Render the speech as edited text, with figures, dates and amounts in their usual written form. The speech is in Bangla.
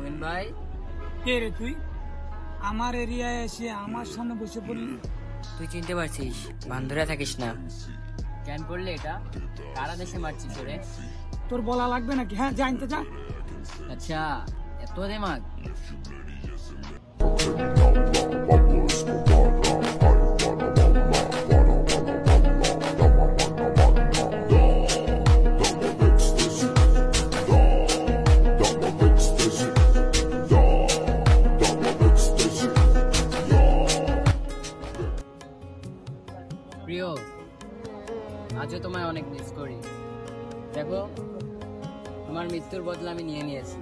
মুমিন ভাই, কে রে তুই? আমার এরিয়ায় এসে আমার সামনে বসে পড়লি। তুই চিনতে পারছিস? বান্ধরে থাকিস না। কেন করলে এটা? কারা দেশে মারছিস ওরে? তোর বলা লাগবে নাকি? হ্যাঁ, জানতে যা। আচ্ছা, এত দেমাগ? প্রিয়, আজও তোমায় অনেক মিস করি। দেখো, তোমার মৃত্যুর বদলা আমি নিয়ে নিয়েছি।